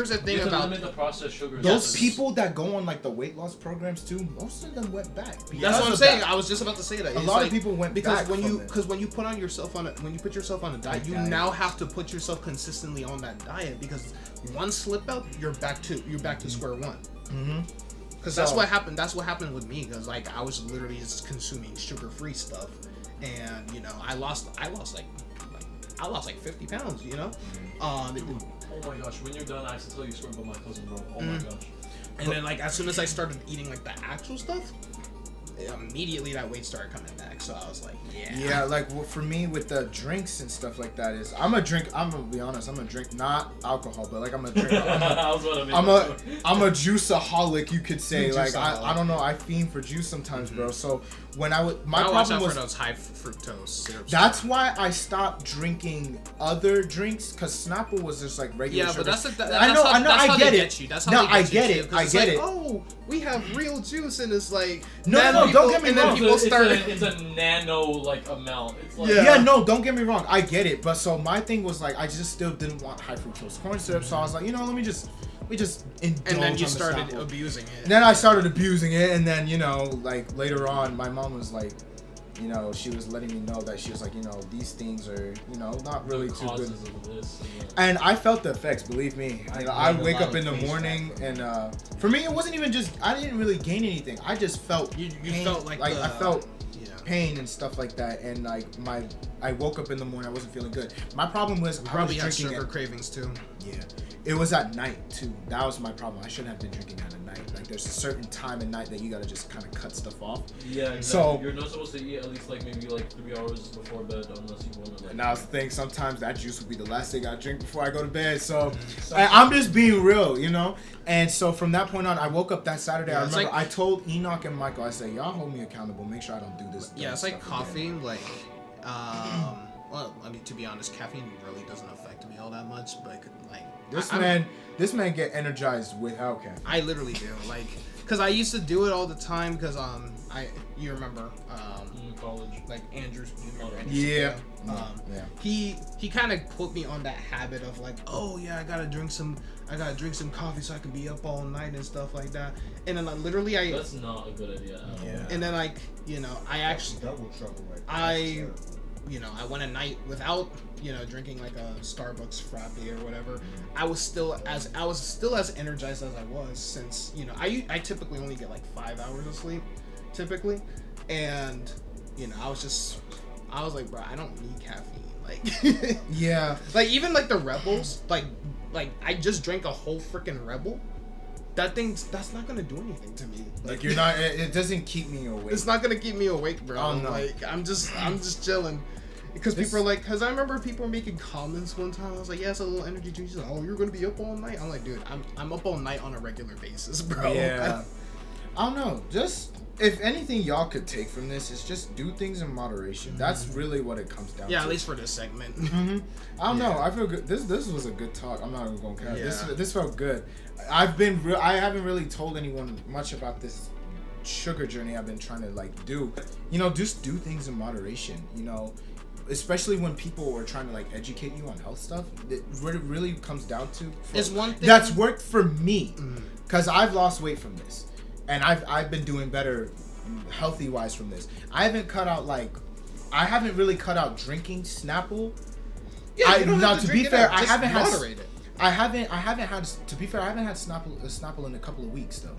the thing you have to about limit the processed sugars. Those Yes. people that go on like the weight loss programs too, most of them went back. That's because what I'm of saying. that. I was just about to say that. A It's lot like, of people went because back when from you it. when you put yourself on a diet, you Diet. now have to put yourself consistently on that diet, because one slip out, you're back to square one. Mm-hmm. Because that's what happened. That's what happened with me. Because like I was literally just consuming sugar-free stuff, and you know I lost like 50 pounds. You know, Oh my gosh, when you're done, I have to tell you a story about my cousin, bro. Oh my gosh. and then like as soon as I started eating like the actual stuff, immediately that weight started coming back. So I was like, Yeah, like for me with the drinks and stuff like that is I'm gonna be honest, I'm gonna drink not alcohol, but like I'm a juiceaholic, you could say. Like I don't know, I fiend for juice sometimes, bro. So when my problem was those high fructose syrups. That's why I stopped drinking other drinks, because Snapple was just like regular sugar. But I get it. That's how I get it. Oh, we have real juice, and it's like no, don't get me wrong. It's a nano like amount. It's like, no, don't get me wrong. I get it, but so my thing was like I just still didn't want high fructose corn syrup, so I was like, let me just indulge. And then you on started the abusing it. And then I started abusing it, and then like later on, my mom was like, she was letting me know that she was like, these things are, not really too good. And I felt the effects, believe me. I wake up in the morning, and for me, it wasn't even just, I didn't really gain anything. I just felt you pain, felt like I felt pain and stuff like that, and like I woke up in the morning, I wasn't feeling good. My problem was you probably I was had drinking sugar cravings too. Yeah, it was at night too. That was my problem. I shouldn't have been drinking at night. Like there's a certain time at night that you gotta just kind of cut stuff off. Yeah, exactly. So you're not supposed to eat at least maybe 3 hours before bed unless you want to. And that was the thing. Sometimes that juice would be the last thing I drink before I go to bed. So I'm just being real, And so from that point on, I woke up that Saturday. I remember I told Enoch and Michael, I said, y'all hold me accountable. Make sure I don't do this. Yeah, it's like coffee. Like, well, I mean, to be honest, caffeine really doesn't affect me all that much. But this man get energized without caffeine. I literally do. Like, cause I used to do it all the time. Cause you remember in college, like Andrew. You remember Andrew? Yeah. He kind of put me on that habit of like, oh yeah, I gotta drink some coffee so I can be up all night and stuff like that. And then that's not a good idea. Yeah. And then I actually double trouble. I went a night without drinking like a Starbucks frappe or whatever. I was still as energized as I was, since I typically only get like 5 hours of sleep typically, and I was like, bro, I don't need caffeine. Like yeah, like even like the Rebels, like I just drank a whole freaking Rebel. That's not gonna do anything to me. Like you're not. It doesn't keep me awake. It's not gonna keep me awake, bro. Oh, no. Like I'm just chilling. Because people are like, because I remember people were making comments one time. I was like, yeah, it's a little energy drink. She's like, oh, you're gonna be up all night. I'm like, dude, I'm up all night on a regular basis, bro. Yeah. I don't know. Just if anything y'all could take from this is just do things in moderation. Mm-hmm. That's really what it comes down to. Yeah, at least for this segment. Mm-hmm. I don't know. I feel good. This was a good talk. I'm not even gonna care. Yeah. This felt good. I haven't really told anyone much about this sugar journey I've been trying to do. Just do things in moderation. Especially when people are trying to educate you on health stuff, what it really comes down to is one thing that's worked for me, because I've lost weight from this, and I've been doing better healthy wise from this. I haven't really cut out drinking Snapple. Yeah, to be fair, I haven't had Snapple in a couple of weeks though.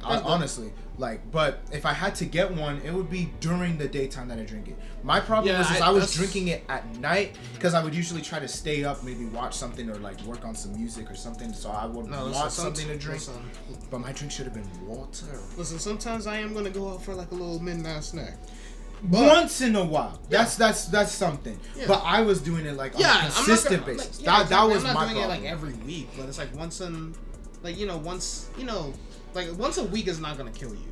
Honestly, but if I had to get one, it would be during the daytime that I drink it. My problem was I was drinking it at night, because I would usually try to stay up, maybe watch something or work on some music or something. So I would want something to drink. But my drink should have been water. Listen, sometimes I am gonna go out for a little midnight snack. Once in a while, that's something. Yeah. But I was doing it on a consistent basis. That was my problem. I'm not doing it every week, but it's once in, once a week is not gonna kill you.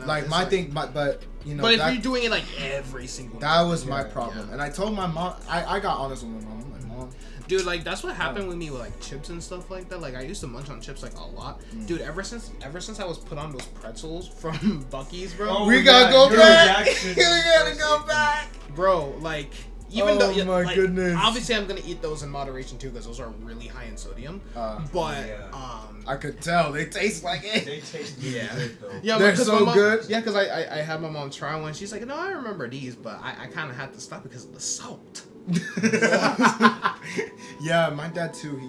My thing, but But if you're doing it every single. That was my problem, and I told my mom. I got honest with my mom. I'm like, Mom, dude, that's what happened with me with chips and stuff like that. I used to munch on chips a lot, dude. Ever since I was put on those pretzels from Buc-ee's, bro. We gotta go back. We gotta go back, bro. Even though, my goodness. Obviously, I'm gonna eat those in moderation too, because those are really high in sodium. I could tell they taste like it. They taste good, though. Yeah, they're so good. Yeah, because I had my mom try one. She's like, no, I remember these, but I kind of had to stop because of the salt. Yeah, my dad too.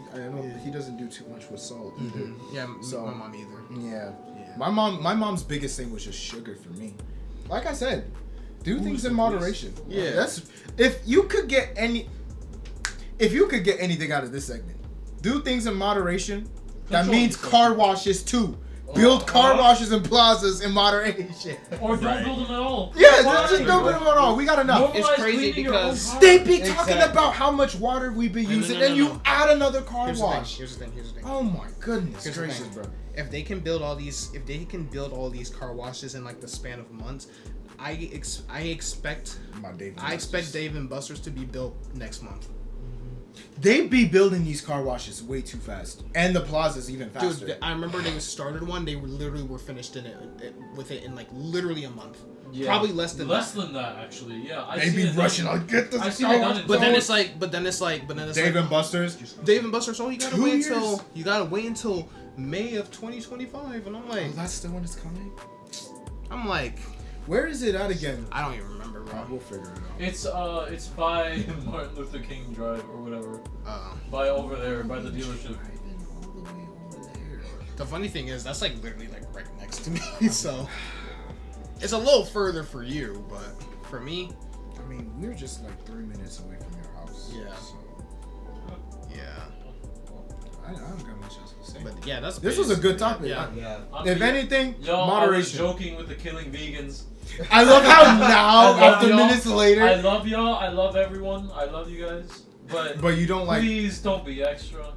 He doesn't do too much with salt either. Mm-hmm. Yeah, my mom either. Yeah. My mom's biggest thing was just sugar for me. Like I said, do things in moderation. Yeah. That's if you could get anything out of this segment, do things in moderation. That means car washes too. Build car washes and plazas in moderation. Or don't build them at all. Yeah, Fine. just don't build them at all. We got enough. It's Normalize crazy cleaning your own because car. They be talking Exactly. about how much water we be No, no, using, no, and no, you no. add another car Here's the wash. thing. Here's the thing. Oh my goodness Here's the gracious, thing. bro. If they can build all these car washes in like the span of months, I expect Dave and Buster's to be built next month. They be building these car washes way too fast, and the plazas even faster. Dude, I remember they started one. They literally were finished with it in like literally a month. Yeah. Probably less than Less than that, actually. Yeah. I've they seen be it rushing. done. Like, get this I've seen car it done wash. in But then Don't- it's like, Dave and Buster's. Dave and Buster's. Oh, you gotta 2 wait years? until May of 2025, and I'm like, Oh, that's the one that's coming. Where is it at again? I don't even remember, bro. We'll figure it out. It's by Martin Luther King Drive or whatever. By over there, by the dealership. The funny thing is, that's like literally like right next to me, so it's a little further for you, but for me, I mean, we're just like 3 minutes away from your house. Yeah. So yeah. I don't got much else to say. But yeah, that's This was a good topic. Yeah. Yeah. If anything, Yo, I was moderation. joking with the killing vegans. I love how now, I love after y'all. minutes later, I love y'all. I love everyone. I love you guys. But you don't like. please don't be extra.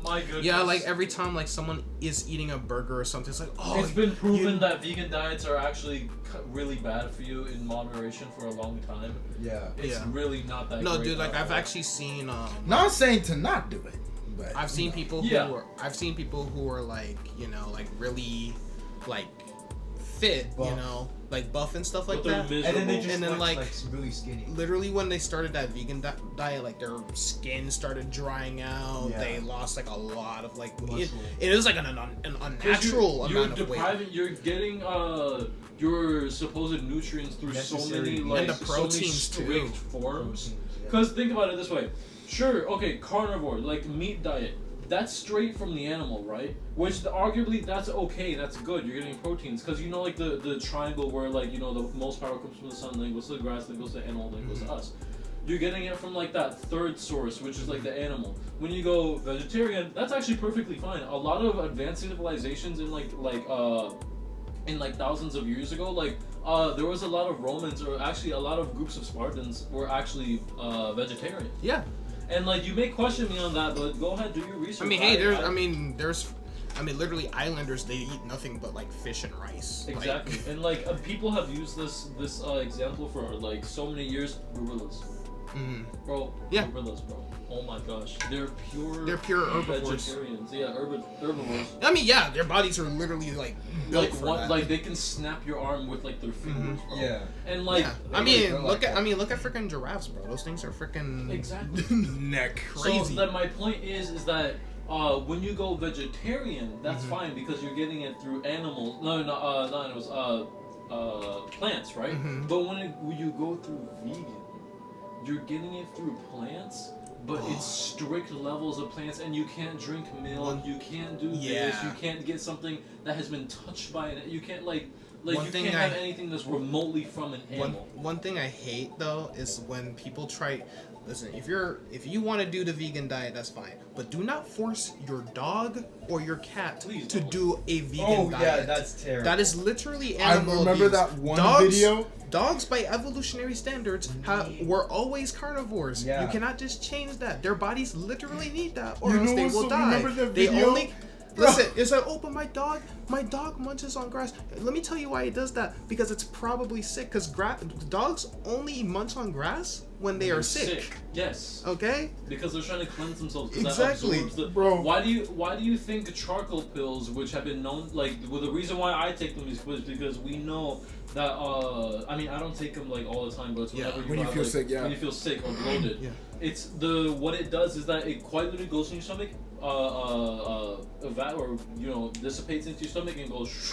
My goodness. Yeah, like every time like someone is eating a burger or something, it's like, oh, It's been proven that vegan diets are actually really bad for you in moderation for a long time. Yeah. It's Yeah. really not that no, great dude, like at I've all. actually seen Not saying to not do it, but I've seen people Yeah. who are like, like really like fit, Buff. like buff and stuff like But they're that. miserable. And then they just And then, went, like, really skinny. Literally, when they started that vegan diet, like their skin started drying out. Yeah. They lost like a lot of like Muscle. it is like an unnatural you're amount of weight. depriving, you're getting your supposed nutrients through so Necessary many needs. like And the so many proteins, too. strict forms. Yeah. Because think about it this way. Sure, okay, carnivore, like meat diet. That's straight from the animal, right? Which arguably that's okay, that's good. You're getting proteins because like the triangle where like the most power comes from the sun, then goes to the grass, then goes to the animal, then goes to us. You're getting it from like that third source, which is like the animal. When you go vegetarian, that's actually perfectly fine. A lot of advanced civilizations in like thousands of years ago, there was a lot of Romans, or actually a lot of groups of Spartans were actually vegetarian. Yeah, And like you may question me on that, but go ahead, do your research. I mean, hey, there's literally islanders. They eat nothing but like fish and rice. exactly. And people have used this example for like so many years. Gorillas, bro. Yeah. Gorillas, bro. Oh my gosh, they're pure herbivores. vegetarians. Yeah, herbivores. I mean, yeah, their bodies are literally like built for that. Like they can snap your arm with like their fingers, bro. Yeah. And like yeah. they I mean, go look like at freaking giraffes, bro. Those things are freaking Exactly. neck. crazy. So that my point is that when you go vegetarian, that's fine because you're getting it through animals. No, not animals. Plants, right? But when you go through vegan, you're getting it through plants. But it's strict levels of plants, and you can't drink milk. You can't do this. You can't get something that has been touched by it. You can't you can't have anything that's remotely from an animal. One thing I hate though is when people try. Listen, if you want to do the vegan diet, that's fine. But do not force your dog or your cat Please to don't. do a vegan Oh diet. yeah, that's terrible. That is literally I animal remember abuse. that one Dogs, video. Dogs, by evolutionary standards, were always carnivores. Yeah. You cannot just change that. Their bodies literally need that, or You else know they what's will so- die. remember the They video? only. Listen, it's like, oh, but my dog munches on grass. Let me tell you why it does that. Because it's probably sick. Because dogs only munch on grass when they are sick. Yes. Okay? Because they're trying to cleanse themselves. 'Cause Exactly, that absorbs the, bro. Why do you think charcoal pills, which have been known, the reason why I take them is because we know that I mean I don't take them all the time, but it's whenever when you have, feel sick, when you feel sick or bloated. Yeah. It's what it does is that it quite literally goes in your stomach, dissipates into your stomach and goes.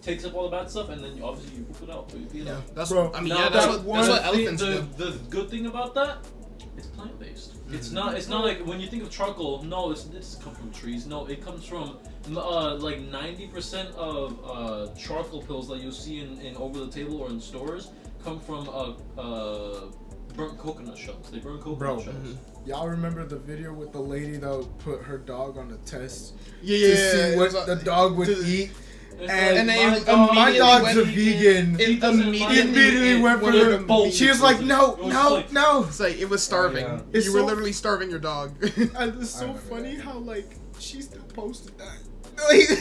Takes up all the bad stuff, and then obviously you poop it out. Or you pee it out. That's Bro, I mean, Now, that's that what elephants do. the good thing about that, it's plant based. It's not like when you think of charcoal. No, it doesn't come from trees. No, it comes from 90% of charcoal pills that you'll see in over the table or in stores come from burnt coconut shells. They burn coconut shells. Y'all remember the video with the lady that put her dog on the test Yeah, to see what the dog would to- eat? And then my dog's a immediately vegan. He doesn't mind Immediately went for wanted the to bolt. be- She was like, no. It's like it was starving. Oh, yeah. You were So- literally starving your dog. And it's so remember funny that. how like she still posted that.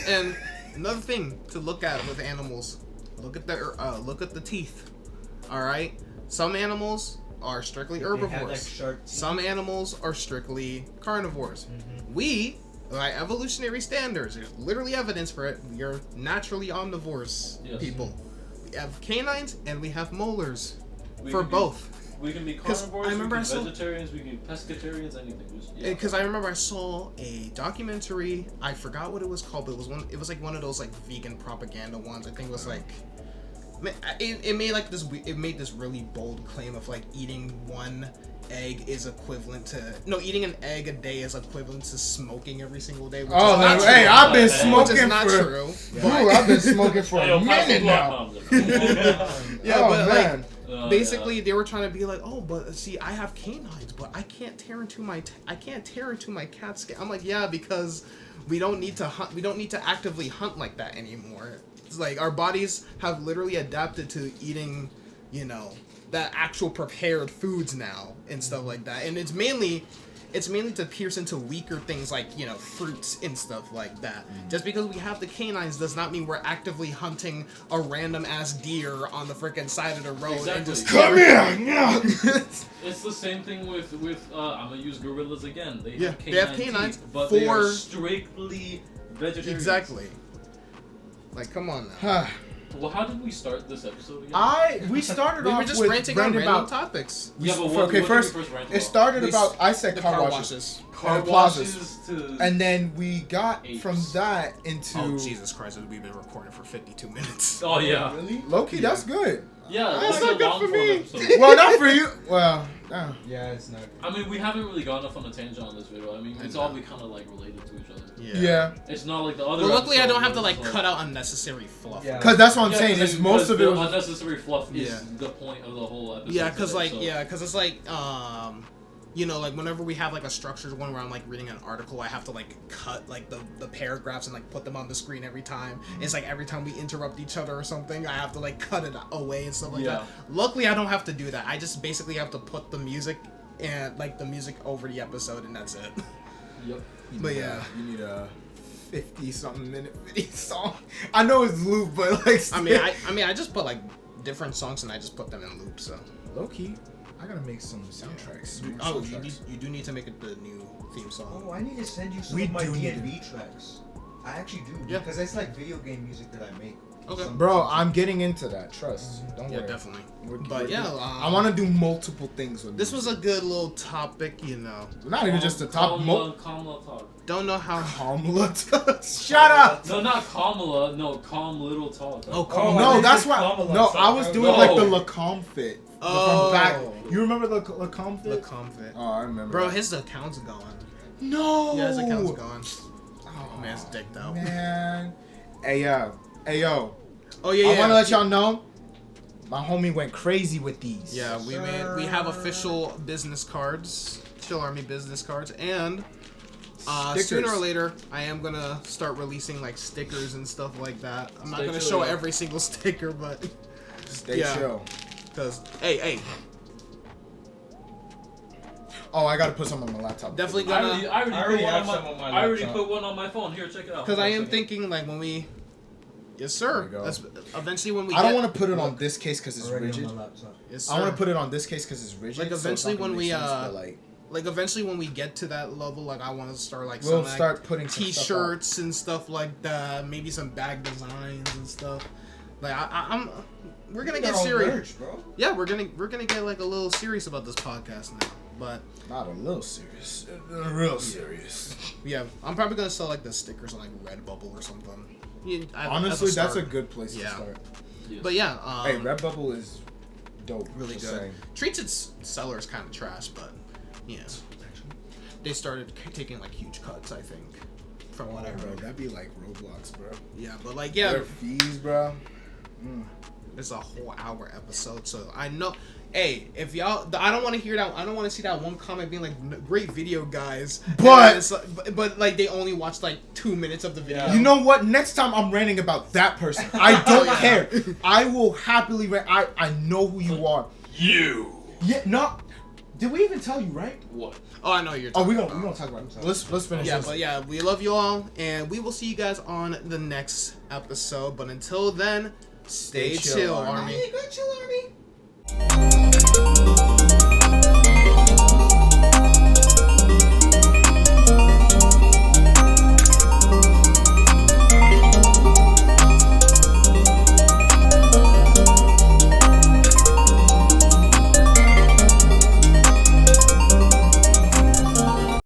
And another thing to look at with animals, look at the teeth. All right, some animals are strictly They have, like, herbivores. sharp teeth. Some animals are strictly carnivores. Mhm. We, by evolutionary standards, there's literally evidence for it. We are naturally omnivores Yes. people. We have canines and we have molars We for can be- both. We can be 'Cause carnivores, I remember we I can saw- be vegetarians, we can be pescatarians, anything. Because I remember I saw a documentary. I forgot what it was called, but it was one. It was like one of those like vegan propaganda ones. I think it was like. It made like this. It made this really bold claim of like eating one egg is equivalent to eating an egg a day is equivalent to smoking every single day. Which Oh, is not hey, true. I've been Which is smoking Which is not for. true. Dude, I've been smoking for Hey, a yo, pass the minute block, now. mom. Yeah, Oh, but man. basically they were trying to be like, oh, but see, I have canines, but I can't tear into my cat's skin. I'm like, yeah, because we don't need to hunt. We don't need to actively hunt like that anymore. It's like our bodies have literally adapted to eating, the actual prepared foods now and stuff like that. And it's mainly to pierce into weaker things like, fruits and stuff like that. Just because we have the canines does not mean we're actively hunting a random ass deer on the freaking side of the road and Exactly. just Come here! No. It's the same thing with I'm gonna use gorillas again. They Yeah, have they have canine canines teeth, but they are for- strictly vegetarian. Exactly. Like, come on now. Well, how did we start this episode again? We started We off were just with ranting on ranting random about. topics. Yeah, but Okay, what did we first, first rant it about? started We about. s- I said The car washes. car and plazas. washes to And then we got Apes. from that into. Oh, Jesus Christ, we've been recording for 52 minutes. oh yeah, Really? Low-key, that's good. yeah. That's That's not a good long for form me. episode. Well, not for you. Well, no. Yeah, it's not. I mean, we haven't really gone off on a tangent on this video. I mean, it's I all know. we kind of like related to each other. Yeah. It's not like the other. Well, luckily I episode don't have to where like it's cut out unnecessary fluff. Yeah. Because that's what I'm Yeah, saying. 'cause Is most of it the was. unnecessary fluff is Yeah. the point of the whole episode. Yeah, because today, like, so- because it's like, like whenever we have like a structured one where I'm like reading an article, I have to like cut like the paragraphs and like put them on the screen every time. It's like every time we interrupt each other or something, I have to like cut it away and stuff like Yeah. that. Luckily, I don't have to do that. I just basically have to put the music and like the music over the episode, and that's it. Yep. But yeah. You need a 50-something minute video song. I know it's loop, but like. I mean, I just put like different songs and I just put them in loop. So. Low key, I gotta make some soundtracks. more Oh, soundtracks. you do need to make it the new theme song. Oh, I need to send you some We of my do need D&B tracks. I actually do. Yeah. Because it's like video game music that I make. Okay. Bro, I'm getting into that. Trust. Don't Yeah, worry. definitely. We're- But we're- yeah, I want to do multiple things with This was a good little topic, not even just a top. Kamala talk. Don't know how. Kamala. Shut up. No, not Kamala. No, calm little talk. Oh, Oh, come No, on. that's why. Kamala No, stuff. I was doing No. like the Lacombe fit. Oh. From back. You remember the Lacombe fit? The confit. Oh, I remember. Bro, that. his account's gone. No. Yeah, his account's gone. Oh, Man's dicked out. Man. Hey yo. Oh yeah, I want to let y'all know. My homie went crazy with these. Yeah, we have official business cards, Chill Army business cards, and Stickers. sooner or later I am gonna start releasing like stickers and stuff like that. I'm not Stay gonna chill, show yeah. every single sticker, but Stay Yeah. chill. because hey, Oh, I gotta put some on my laptop. definitely I gonna. already have put some on my I already laptop. put one on my phone. Here, check it out. Because I am Hold on a second. thinking like when we. Yes, There sir. we go. That's, eventually when we. I don't get- want to put it on this case because it's Already rigid. on my laptop. Yes, I want sir. to put it on this case because it's rigid. Like, so it's eventually not gonna when make we, sense, but, like, Like eventually when we get to that level, like I want to start like we'll some start like, putting some stuff t-shirts and stuff like that. Maybe some bag designs and stuff. Like I'm. We're gonna get serious. Merch, bro. Yeah, we're gonna get like a little serious about this podcast now. But out. Not a little serious. Real serious. yeah, I'm probably gonna sell like the stickers on like Redbubble or something. Yeah, Honestly, as that's a start. good place Yeah. to start. Yes. But yeah, Hey, Redbubble is dope. really just good. saying. Treats its sellers kind of trash, but yeah, they started taking like huge cuts. I think from what I Bro, read. that'd be like Roblox, bro. Yeah, but like yeah, Their fees, bro. It's a whole hour episode, so I know. Hey, if y'all, I don't want to hear that. I don't want to see that one comment being like, "Great video, guys," But it's like, but like they only watched like 2 minutes of the video. Yeah. you know what? Next time I'm ranting about that person. I don't care. I will happily rant. I know who you are. You. Yeah, no. Did we even tell you, right? What? Oh, I know you're. Oh, Talking we're about. gonna talk about it. Let's finish Yeah, this. but yeah, we love you all, and we will see you guys on the next episode. But until then, stay chill, Army. Good chill, Army.